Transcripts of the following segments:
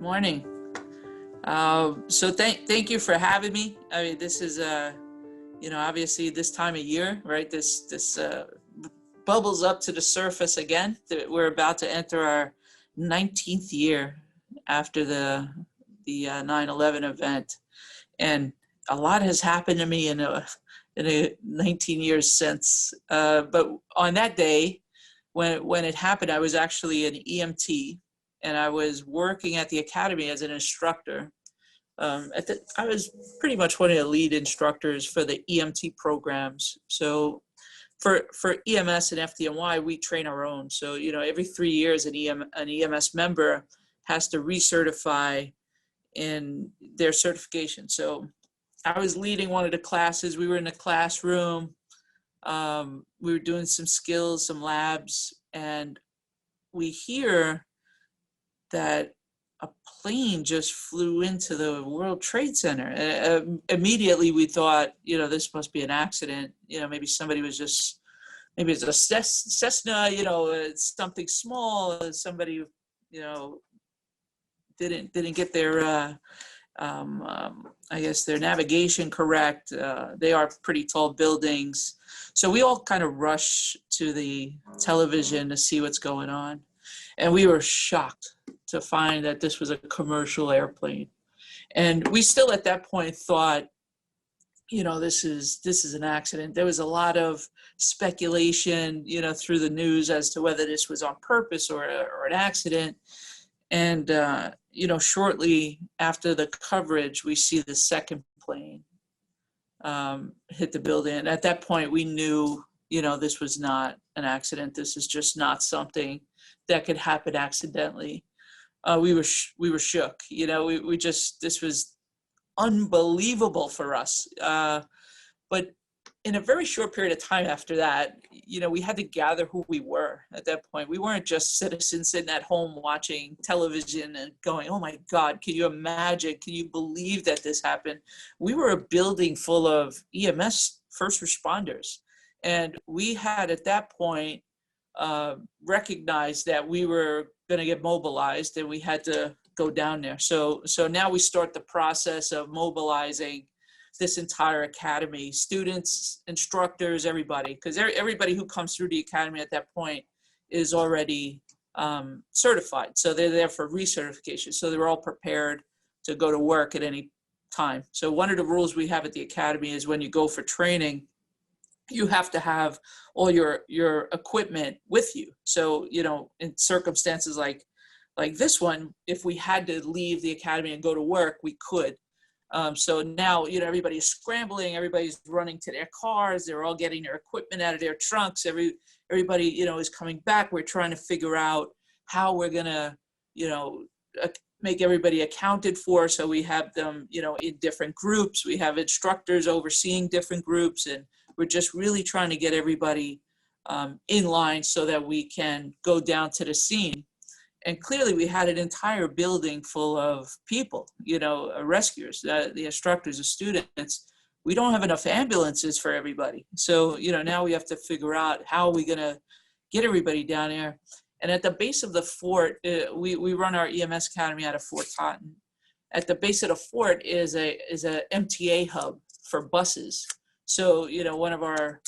morning. So thank you for having me. I mean, this is obviously this time of year, right? This bubbles up to the surface again. We're about to enter our 19th year after the 9/11 event, and a lot has happened to me in the 19 years since. But on that day, when it happened, I was actually an EMT, and I was working at the academy as an instructor. I was pretty much one of the lead instructors for the EMT programs. So for EMS and FDNY, we train our own. So, every 3 years, an EMS member has to recertify in their certification. So I was leading one of the classes. We were in the classroom. We were doing some skills, some labs, and we hear that a plane just flew into the World Trade Center. Immediately we thought, this must be an accident. Maybe somebody was just, maybe it's a Cessna, it's something small. Somebody, didn't get their, I guess their navigation correct. They are pretty tall buildings. So we all kind of rushed to the television to see what's going on. And we were shocked to find that this was a commercial airplane. And we still at that point thought, this is an accident. There was a lot of speculation, through the news as to whether this was on purpose or an accident. And, shortly after the coverage, we see the second plane hit the building. And at that point, we knew, this was not an accident. This is just not something that could happen accidentally. We were shook. This was unbelievable for us. But in a very short period of time after that, we had to gather who we were at that point. We weren't just citizens sitting at home watching television and going, oh my God, can you imagine? Can you believe that this happened? We were a building full of EMS first responders. And we had at that point recognized that we were going to get mobilized and we had to go down there. So now we start the process of mobilizing this entire academy, students, instructors, everybody, because everybody who comes through the academy at that point is already certified. So they're there for recertification. So they're all prepared to go to work at any time. So one of the rules we have at the academy is when you go for training, you have to have all your equipment with you. So, in circumstances like this one, if we had to leave the academy and go to work, we could. So now, everybody's scrambling, everybody's running to their cars, they're all getting their equipment out of their trunks. Everybody, is coming back. We're trying to figure out how we're gonna, make everybody accounted for. So we have them, in different groups. We have instructors overseeing different groups, and we're just really trying to get everybody in line so that we can go down to the scene. And clearly we had an entire building full of people, rescuers, the instructors, the students. We don't have enough ambulances for everybody. So, now we have to figure out how are we going to get everybody down there. And at the base of the fort, we run our EMS Academy out of Fort Totten. At the base of the fort is a MTA hub for buses. So, one of our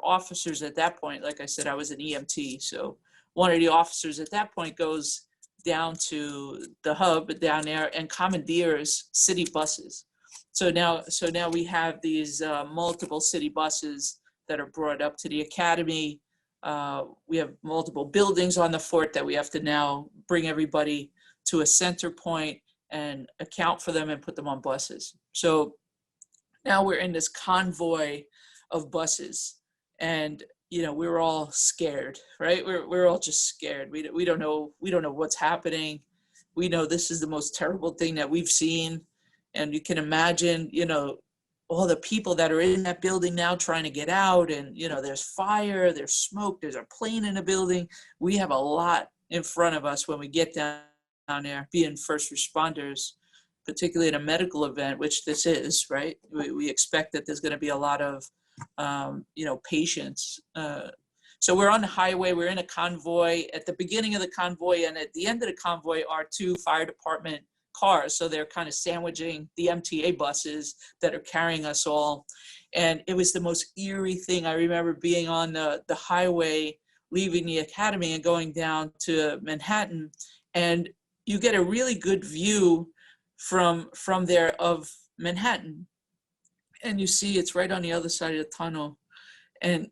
officers at that point, like I said, I was an EMT. So one of the officers at that point goes down to the hub down there and commandeers city buses. So now we have these multiple city buses that are brought up to the academy. We have multiple buildings on the fort that we have to now bring everybody to a center point and account for them and put them on buses. So now we're in this convoy of buses, and we're all scared, right? We're all just scared. We don't know what's happening. We know this is the most terrible thing that we've seen, and you can imagine, all the people that are in that building now trying to get out, and there's fire, there's smoke, there's a plane in the building. We have a lot in front of us when we get down there, being first responders, particularly in a medical event, which this is, right? We expect that there's going to be a lot of, patients. So we're on the highway, we're in a convoy. At the beginning of the convoy and at the end of the convoy are two fire department cars. So they're kind of sandwiching the MTA buses that are carrying us all. And it was the most eerie thing. I remember being on the highway, leaving the academy and going down to Manhattan. And you get a really good view from there of Manhattan. And you see it's right on the other side of the tunnel. And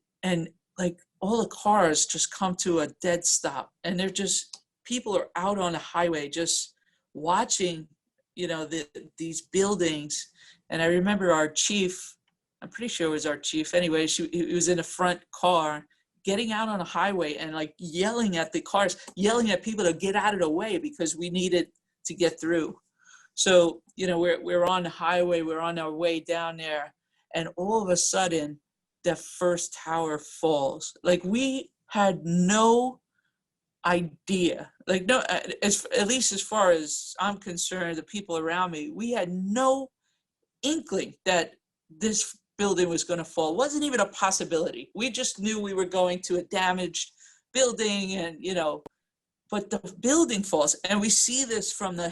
like all the cars just come to a dead stop. And they're just, people are out on the highway just watching, you know, these buildings. And I remember our chief, I'm pretty sure it was our chief anyway, he was in the front car getting out on the highway and like yelling at the cars, yelling at people to get out of the way because we needed to get through. So, you know, we're on the highway, we're on our way down there, and all of a sudden the first tower falls. Like we had no idea, like no, at least as far as I'm concerned, the people around me, we had no inkling that this building was going to fall. It wasn't even a possibility. We just knew we were going to a damaged building, and you know, but the building falls, and we see this from the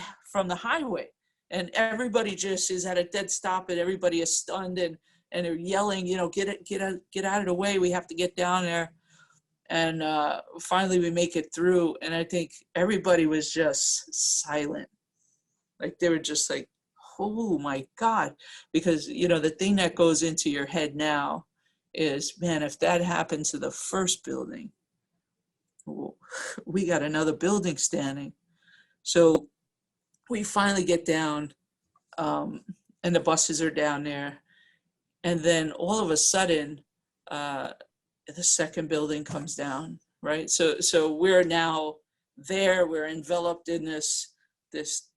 highway, and everybody just is at a dead stop, and everybody is stunned, and they're yelling, you know, get out of the way. We have to get down there. And finally we make it through, and I think everybody was just silent. Like they were just like, oh my God. Because, you know, the thing that goes into your head now is, man, if that happened to the first building, we got another building standing. So we finally get down, and the buses are down there. And then all of a sudden, the second building comes down, right? So we're now there, we're enveloped in this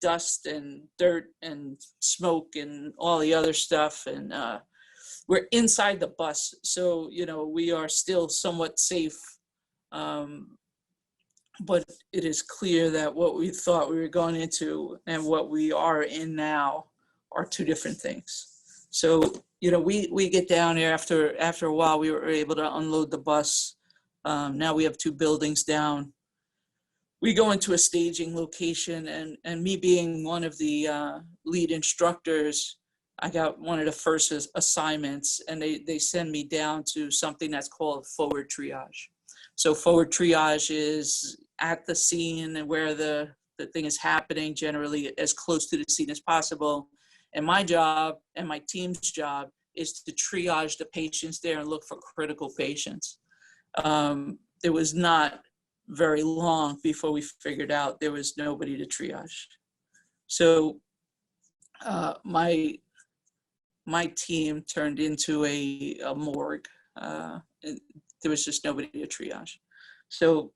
dust and dirt and smoke and all the other stuff. And we're inside the bus. So, you know, we are still somewhat safe. But it is clear that what we thought we were going into and what we are in now are two different things. So, you know, we get down there after a while, we were able to unload the bus. Now we have two buildings down. We go into a staging location, and me being one of the lead instructors, I got one of the first assignments, and they send me down to something that's called forward triage. So forward triage is at the scene and where the thing is happening, generally as close to the scene as possible. And my job and my team's job is to triage the patients there and look for critical patients. It was not very long before we figured out there was nobody to triage. So my team turned into a morgue. There was just nobody to triage. So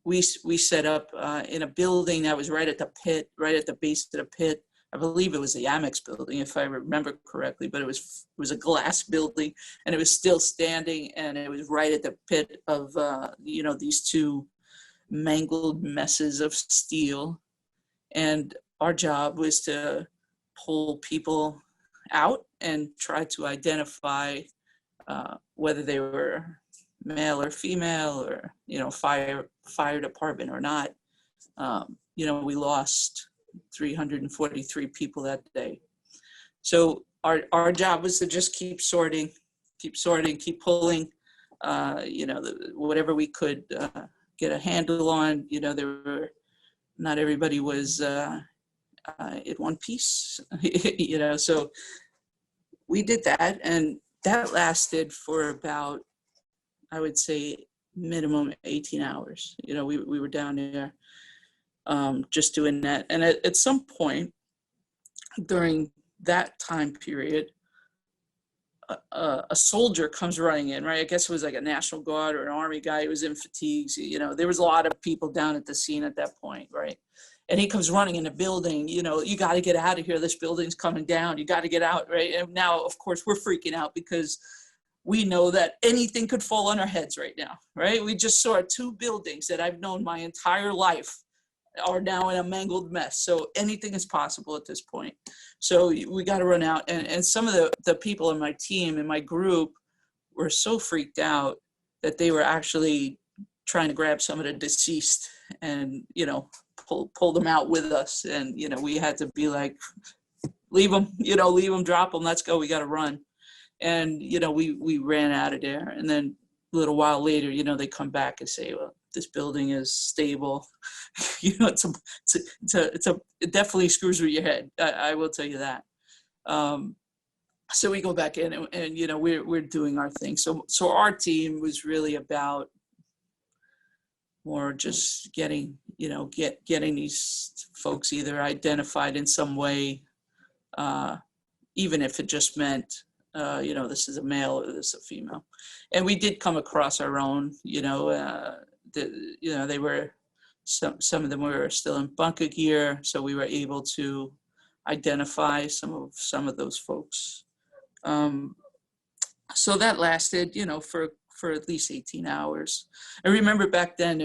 we set up in a building that was right at the pit, right at the base of the pit. I believe it was the Amex building, if I remember correctly, but it was a glass building, and it was still standing, and it was right at the pit of you know, these two mangled messes of steel. And our job was to pull people out and try to identify whether they were male or female, or, you know, fire department or not. You know, we lost 343 people that day. So our job was to just keep sorting, keep pulling, you know, whatever we could get a handle on. You know, not everybody was in one piece, you know, so we did that, and that lasted for about, I would say, minimum 18 hours. You know, we were down there just doing that. And at some point during that time period, a soldier comes running in, right? I guess it was like a National Guard or an Army guy who was in fatigues. You know, there was a lot of people down at the scene at that point, right? And he comes running in the building, you know, you got to get out of here. This building's coming down. You got to get out, right? And now, of course, we're freaking out because we know that anything could fall on our heads right now, right? We just saw two buildings that I've known my entire life are now in a mangled mess. So anything is possible at this point. So we got to run out. And some of the people in my team, in my group, were so freaked out that they were actually trying to grab some of the deceased and, you know, pulled them out with us. And, we had to be like, leave them, drop them, let's go, we got to run. And, we ran out of there. And then a little while later, they come back and say, well, this building is stable. It definitely screws with your head. I will tell you that. So we go back in and we're doing our thing. So our team was really about more just getting these folks either identified in some way, even if it just meant, this is a male or this is a female. And we did come across our own, they were, some of them were still in bunker gear. So we were able to identify some of those folks. So that lasted, for at least 18 hours. I remember back then,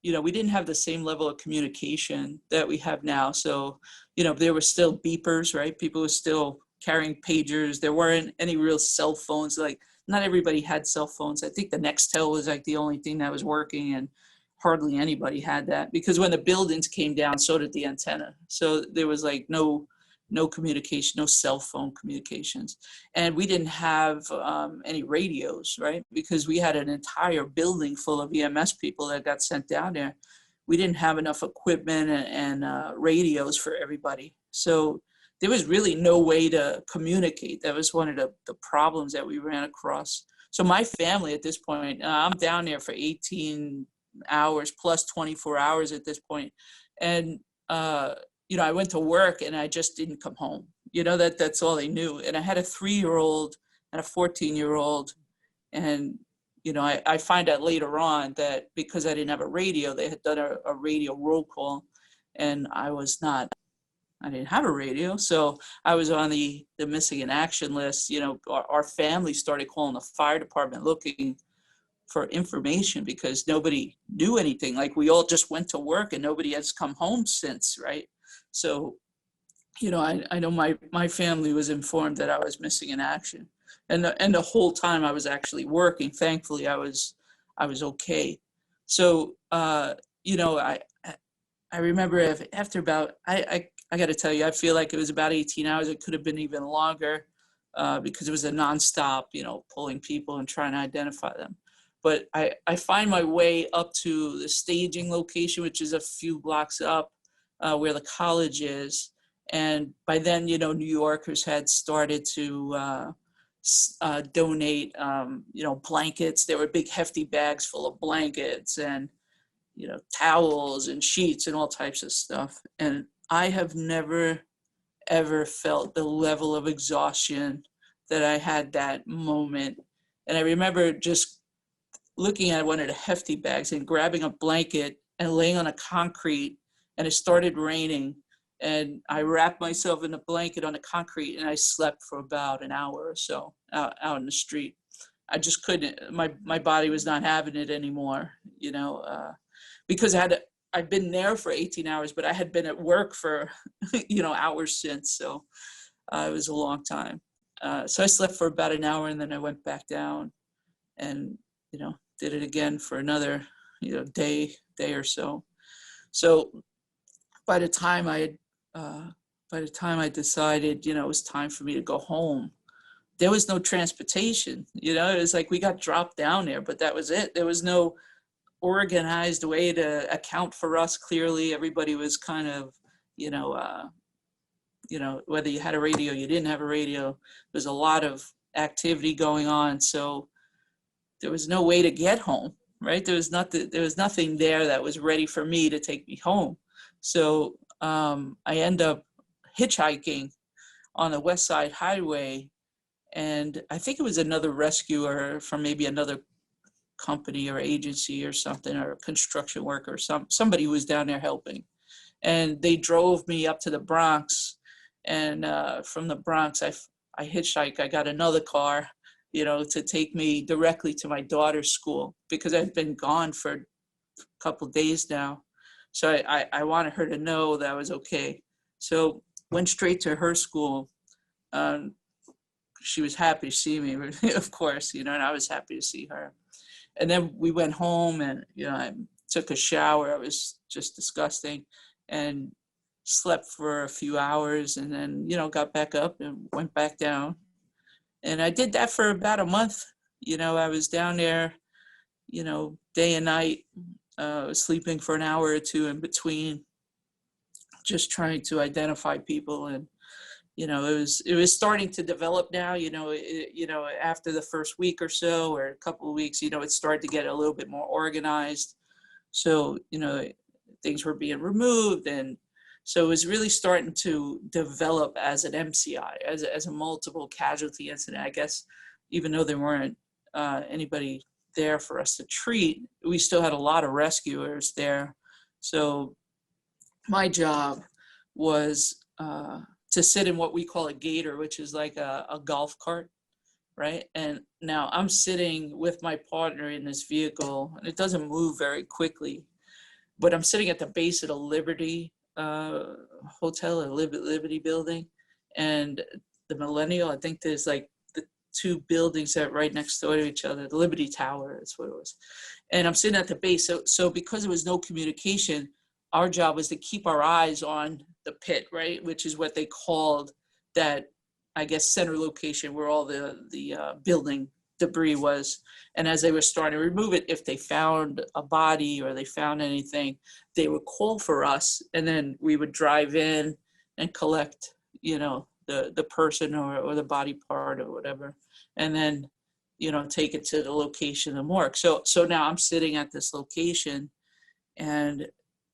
we didn't have the same level of communication that we have now. So, there were still beepers, right? People were still carrying pagers. There weren't any real cell phones. Like, not everybody had cell phones. I think the Nextel was like the only thing that was working, and hardly anybody had that, because when the buildings came down, so did the antenna. So there was like no communication, no cell phone communications. And we didn't have any radios, right? Because we had an entire building full of EMS people that got sent down there. We didn't have enough equipment and radios for everybody. So there was really no way to communicate. That was one of the problems that we ran across. So my family at this point, I'm down there for 18 hours plus 24 hours at this point. And, I went to work and I just didn't come home. That's all they knew. And I had a 3-year-old and a 14-year-old. And, I find out later on that because I didn't have a radio, they had done a radio roll call, and I didn't have a radio. So I was on the missing in action list. Our family started calling the fire department looking for information because nobody knew anything. Like, we all just went to work and nobody has come home since, right? So, I know my family was informed that I was missing in action, and the whole time I was actually working. Thankfully, I was okay. So, I remember after about, I got to tell you, I feel like it was about 18 hours. It could have been even longer because it was a nonstop, pulling people and trying to identify them. But I find my way up to the staging location, which is a few blocks up where the college is. And by then, New Yorkers had started to donate, blankets. There were big hefty bags full of blankets and, towels and sheets and all types of stuff. And I have never, ever felt the level of exhaustion that I had that moment. And I remember just looking at one of the hefty bags and grabbing a blanket and laying on a concrete, and it started raining. And I wrapped myself in a blanket on the concrete, and I slept for about an hour or so out in the street. I just couldn't, my body was not having it anymore, because I'd been there for 18 hours, but I had been at work for, hours since. So it was a long time. So I slept for about an hour, and then I went back down and, did it again for another, day or so. So by the time I decided, it was time for me to go home, there was no transportation. It was like we got dropped down there, but that was it. There was no organized way to account for us clearly. Everybody was kind of, whether you had a radio, you didn't have a radio, there's a lot of activity going on. So there was no way to get home, right? There was nothing there that was ready for me to take me home. So I end up hitchhiking on the West Side Highway, and I think it was another rescuer from maybe another company or agency or something, or a construction worker, somebody who was down there helping. And they drove me up to the Bronx, and from the Bronx, I hitchhiked. I got another car, to take me directly to my daughter's school, because I've been gone for a couple of days now. So I wanted her to know that I was okay. So went straight to her school. She was happy to see me, of course, and I was happy to see her. And then we went home, and, I took a shower. It was just disgusting. and slept for a few hours, and then, got back up and went back down. And I did that for about a month. I was down there, day and night, sleeping for an hour or two in between, just trying to identify people. And it was starting to develop now. After the first week or so, or a couple of weeks, it started to get a little bit more organized. So things were being removed, and so it was really starting to develop as an MCI, as a multiple casualty incident. I guess even though there weren't anybody there for us to treat, we still had a lot of rescuers there. So my job was to sit in what we call a gator, which is like a golf cart, right? And now I'm sitting with my partner in this vehicle, and it doesn't move very quickly, but I'm sitting at the base of the Liberty Hotel, or Liberty building, and the Millennial. I think there's like the two buildings that right next door to each other. The Liberty Tower, that's what it was. And I'm sitting at the base. So because there was no communication, our job was to keep our eyes on the pit, right? Which is what they called that, I guess, center location where all the building debris was. And as they were starting to remove it, if they found a body or they found anything, they would call for us, and then we would drive in and collect, the person or the body part or whatever, and then, take it to the location, the morgue. So now I'm sitting at this location, and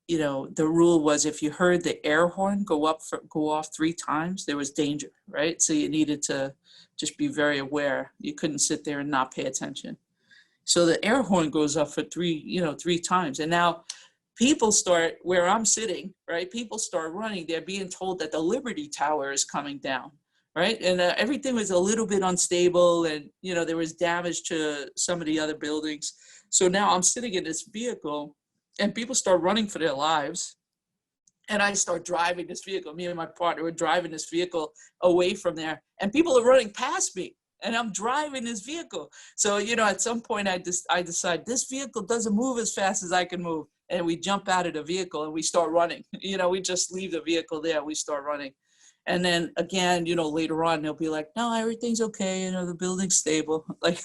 the rule was if you heard the air horn go off 3 times, there was danger, right? So you needed to just be very aware. You couldn't sit there and not pay attention. So the air horn goes off for 3 times. And now people start, where I'm sitting, right? People start running. They're being told that the Liberty Tower is coming down, right? And everything was a little bit unstable, and, there was damage to some of the other buildings. So now I'm sitting in this vehicle, and people start running for their lives. And I start driving this vehicle. Me and my partner were driving this vehicle away from there. And people are running past me. And I'm driving this vehicle. So, at some point I decide this vehicle doesn't move as fast as I can move. And we jump out of the vehicle and we start running. We just leave the vehicle there. We start running. And then again, later on, they'll be like, no, everything's okay. The building's stable. Like,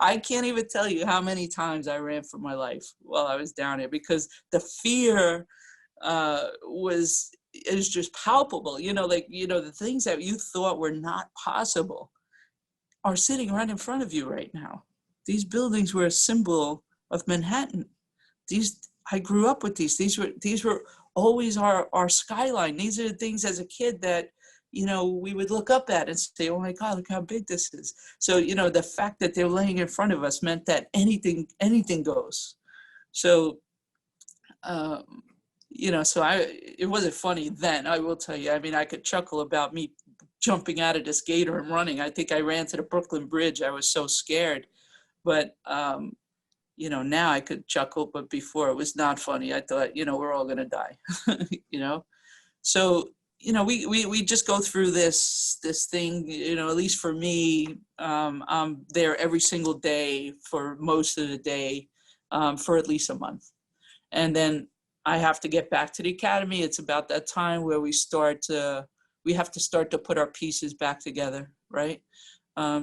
I can't even tell you how many times I ran for my life while I was down here, because the fear is just palpable. The things that you thought were not possible are sitting right in front of you right now. These buildings were a symbol of Manhattan. I grew up with these. These were always our skyline. These are the things as a kid that, we would look up at and say, oh my God, look how big this is. So, the fact that they're laying in front of us meant that anything goes. So, it wasn't funny then, I will tell you. I mean, I could chuckle about me jumping out of this gator and running. I think I ran to the Brooklyn Bridge. I was so scared. But, now I could chuckle, but before it was not funny. I thought, we're all going to die, So, we just go through this thing, at least for me. I'm there every single day for most of the day, for at least a month. And then I have to get back to the academy. It's about that time where we have to start to put our pieces back together, right?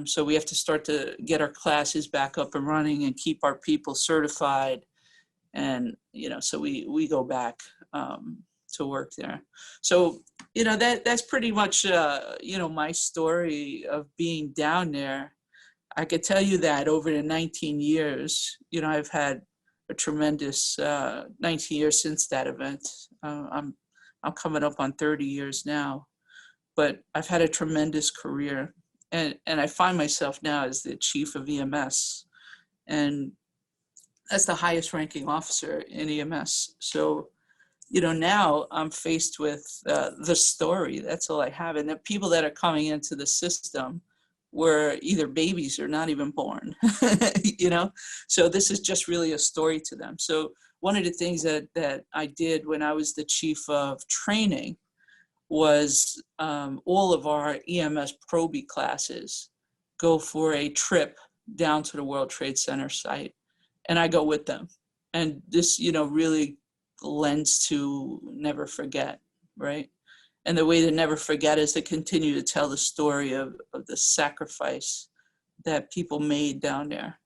So we have to start to get our classes back up and running and keep our people certified. And, so we go back to work there. So, that's pretty much, my story of being down there. I could tell you that over the 19 years, I've had a tremendous 19 years since that event. I'm coming up on 30 years now, but I've had a tremendous career. And I find myself now as the chief of EMS, and that's the highest ranking officer in EMS. So, now I'm faced with the story. That's all I have. And the people that are coming into the system were either babies or not even born, So this is just really a story to them. So one of the things that I did when I was the chief of training was all of our EMS Proby classes go for a trip down to the World Trade Center site, and I go with them. And this, really lens to never forget, right? And the way to never forget is to continue to tell the story of the sacrifice that people made down there.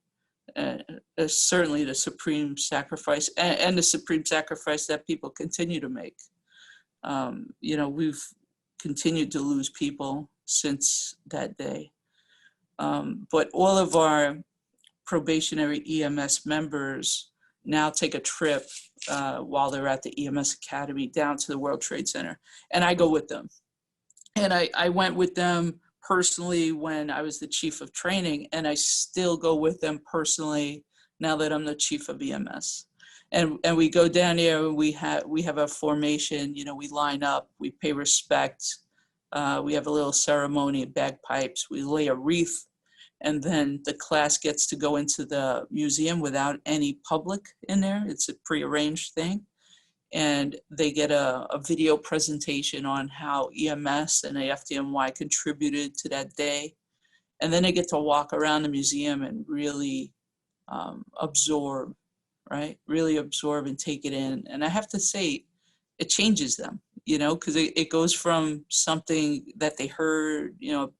Certainly the supreme sacrifice, and the supreme sacrifice that people continue to make. We've continued to lose people since that day. But all of our probationary EMS members now take a trip while they're at the EMS Academy down to the World Trade Center. And I go with them. And I went with them personally when I was the chief of training, and I still go with them personally now that I'm the chief of EMS. And we go down there, and we have a formation, we line up, we pay respect, we have a little ceremony of bagpipes, we lay a wreath, and then the class gets to go into the museum without any public in there. It's a prearranged thing. And they get a video presentation on how EMS and the FDNY contributed to that day. And then they get to walk around the museum and really absorb, right? Really absorb and take it in. And I have to say, it changes them, because it goes from something that they heard,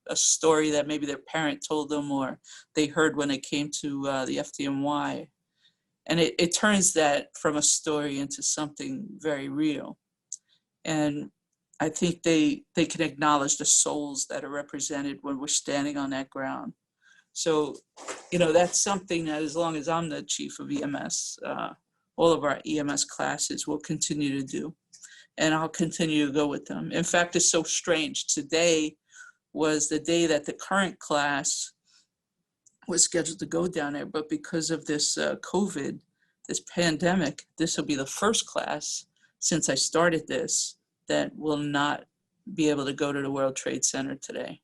a story that maybe their parent told them, or they heard when they came to the FDNY. And it turns that from a story into something very real. And I think they can acknowledge the souls that are represented when we're standing on that ground. So, that's something that as long as I'm the chief of EMS, all of our EMS classes will continue to do. And I'll continue to go with them. In fact, it's so strange. Today was the day that the current class was scheduled to go down there, but because of this COVID, this pandemic, this will be the first class since I started this that will not be able to go to the World Trade Center today.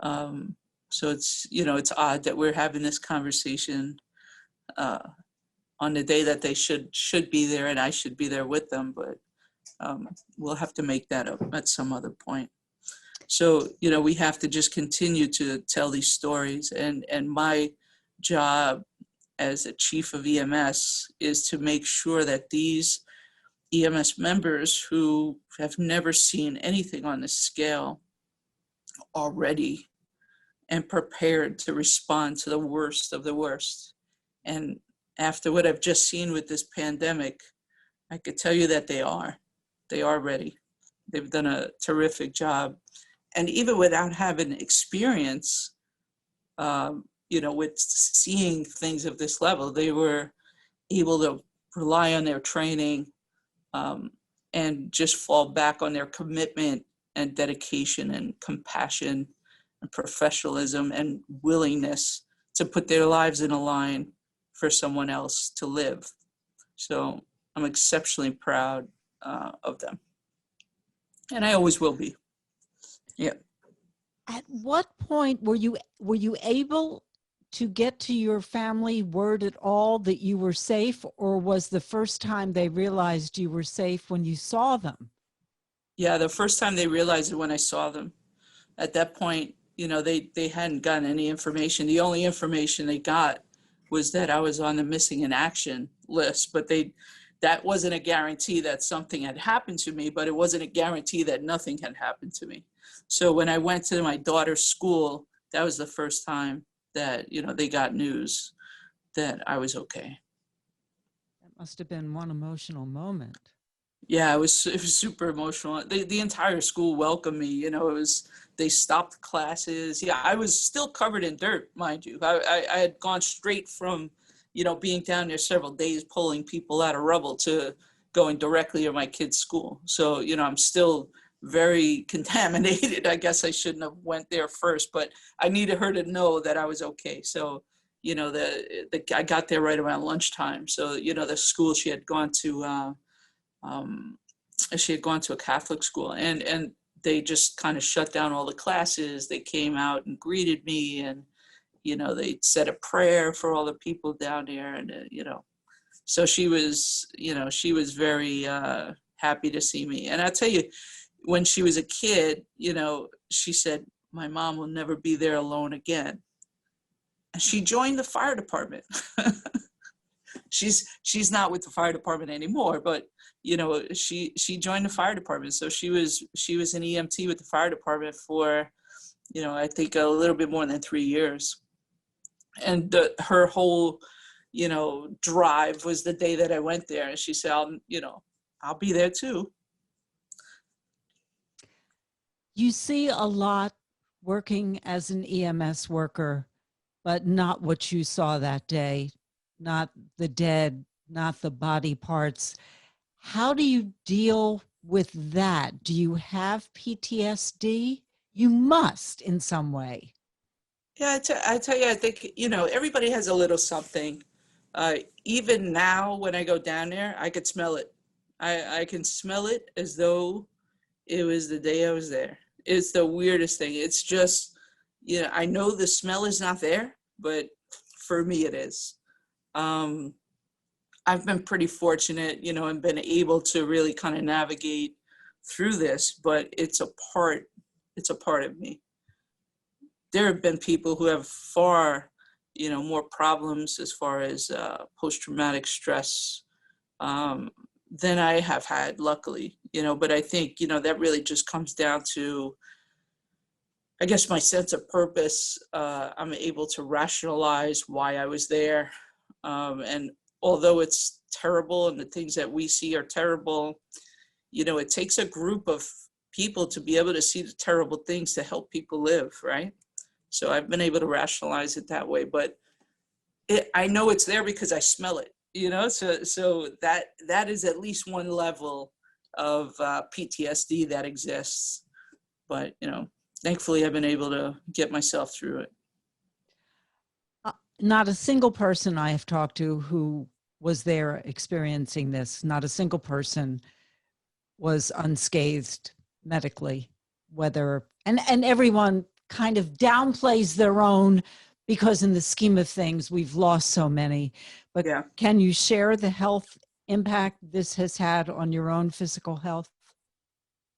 So it's odd that we're having this conversation on the day that they should be there, and I should be there with them, but we'll have to make that up at some other point. So, we have to just continue to tell these stories. And my job as a chief of EMS is to make sure that these EMS members who have never seen anything on this scale are ready and prepared to respond to the worst of the worst. And after what I've just seen with this pandemic, I could tell you that they are ready. They've done a terrific job. And even without having experience, with seeing things of this level, they were able to rely on their training and just fall back on their commitment and dedication and compassion and professionalism and willingness to put their lives in a line for someone else to live. So I'm exceptionally proud of them. And I always will be. Yeah. At what point were you able to get to your family word at all that you were safe, or was the first time they realized you were safe when you saw them? Yeah, the first time they realized it when I saw them. At that point, they hadn't gotten any information. The only information they got was that I was on the missing in action list, but that wasn't a guarantee that something had happened to me, but it wasn't a guarantee that nothing had happened to me. So when I went to my daughter's school, that was the first time that, they got news that I was okay. That must have been one emotional moment. Yeah, it was super emotional. The entire school welcomed me. They stopped classes. Yeah, I was still covered in dirt, mind you. I had gone straight from, being down there several days, pulling people out of rubble, to going directly to my kid's school. So, I'm still very contaminated. I guess I shouldn't have went there first, but I needed her to know that I was okay. So, I got there right around lunchtime. So, the school, she had gone to a Catholic school, and they just kind of shut down all the classes. They came out and greeted me, and they said a prayer for all the people down there, and so she was very happy to see me. And I tell you, when she was a kid, she said, "My mom will never be there alone again." And she joined the fire department. she's not with the fire department anymore, but she joined the fire department. So she was an EMT with the fire department for, I think a little bit more than 3 years. And her whole, drive was the day that I went there. And she said, I'll be there too. You see a lot working as an EMS worker, but not what you saw that day, not the dead, not the body parts. How do you deal with that? Do you have PTSD? You must in some way. Yeah, I tell you, I think, everybody has a little something. Even now, when I go down there, I could smell it. I can smell it as though it was the day I was there. It's the weirdest thing. It's just, I know the smell is not there, but for me it is. I've been pretty fortunate, and been able to really kind of navigate through this, but it's a part of me. There have been people who have far, more problems as far as post-traumatic stress than I have had, luckily, but I think, that really just comes down to, I guess, my sense of purpose. I'm able to rationalize why I was there. And although it's terrible and the things that we see are terrible, it takes a group of people to be able to see the terrible things to help people live, right? So I've been able to rationalize it that way, but I know it's there because I smell it, so that is at least one level of PTSD that exists. But, thankfully I've been able to get myself through it. Not a single person I have talked to who was there experiencing this, not a single person was unscathed medically, and everyone kind of downplays their own because in the scheme of things, we've lost so many. But yeah. Can you share the health impact this has had on your own physical health?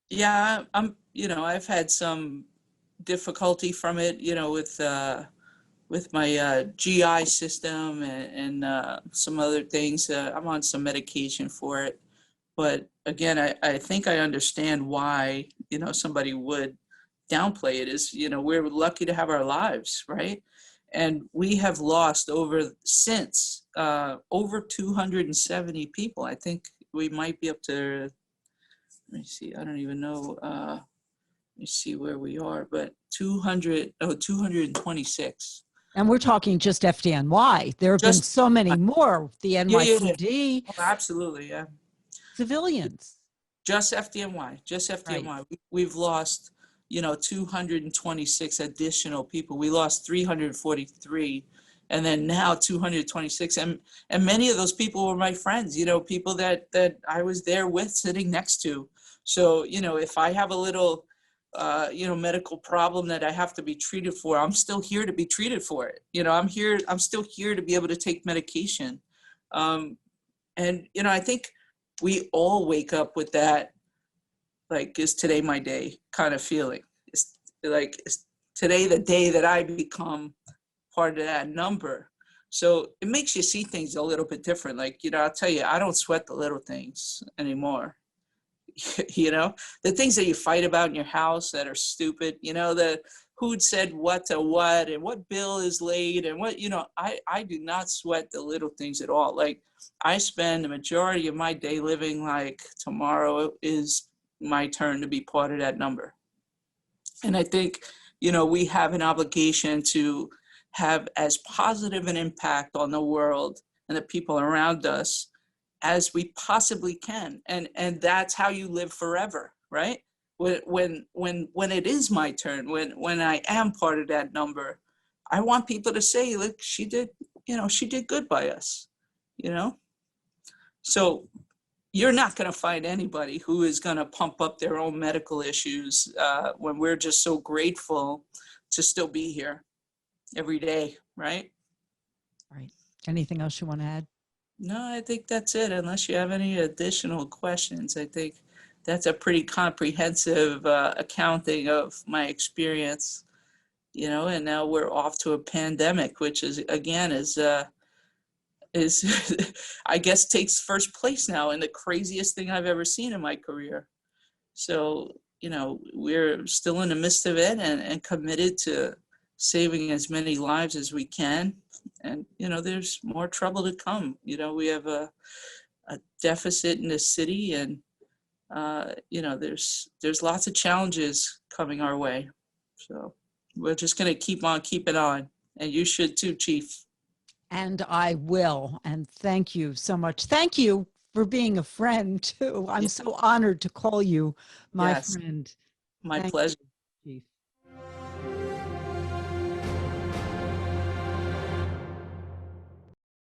Yeah, I've had some difficulty from it, with my GI system and some other things. I'm on some medication for it. But again, I think I understand why, somebody would downplay it. Is, we're lucky to have our lives, right? And we have lost over 270 people. I think we might be up to, let me see, I don't even know, let me see where we are, but 226. And we're talking just FDNY. There have been so many more, the NYC. Oh, absolutely, yeah. Civilians. Just FDNY. Right. We've lost, 226 additional people. We lost 343, and then now 226. And many of those people were my friends, people that I was there with, sitting next to. So, if I have a little, medical problem that I have to be treated for, I'm still here to be treated for it. I'm still here to be able to take medication. And, I think we all wake up with that, like, is today my day kind of feeling. It's like, is today the day that I become part of that number? So it makes you see things a little bit different. Like, I'll tell you, I don't sweat the little things anymore. The things that you fight about in your house that are stupid, the who said what to what and what bill is late and what, I do not sweat the little things at all. Like, I spend the majority of my day living like tomorrow is my turn to be part of that number. And I think, we have an obligation to have as positive an impact on the world and the people around us as we possibly can. And that's how you live forever, right? When it is my turn, when I am part of that number, I want people to say, look, she did good by us, So you're not going to find anybody who is going to pump up their own medical issues when we're just so grateful to still be here every day, right? Right. Anything else you want to add? No, I think that's it. Unless you have any additional questions, I think that's a pretty comprehensive accounting of my experience, and now we're off to a pandemic, which is, again, is is, I guess, takes first place now in the craziest thing I've ever seen in my career. So, you know, we're still in the midst of it, and committed to saving as many lives as we can. And, you know, there's more trouble to come. You know, we have a deficit in the city, and, you know, there's lots of challenges coming our way. So we're just going to keep on keeping on. And you should too, Chief. And I will. And thank you so much. Thank you for being a friend too. I'm so honored to call you my Yes, friend. my Thank pleasure.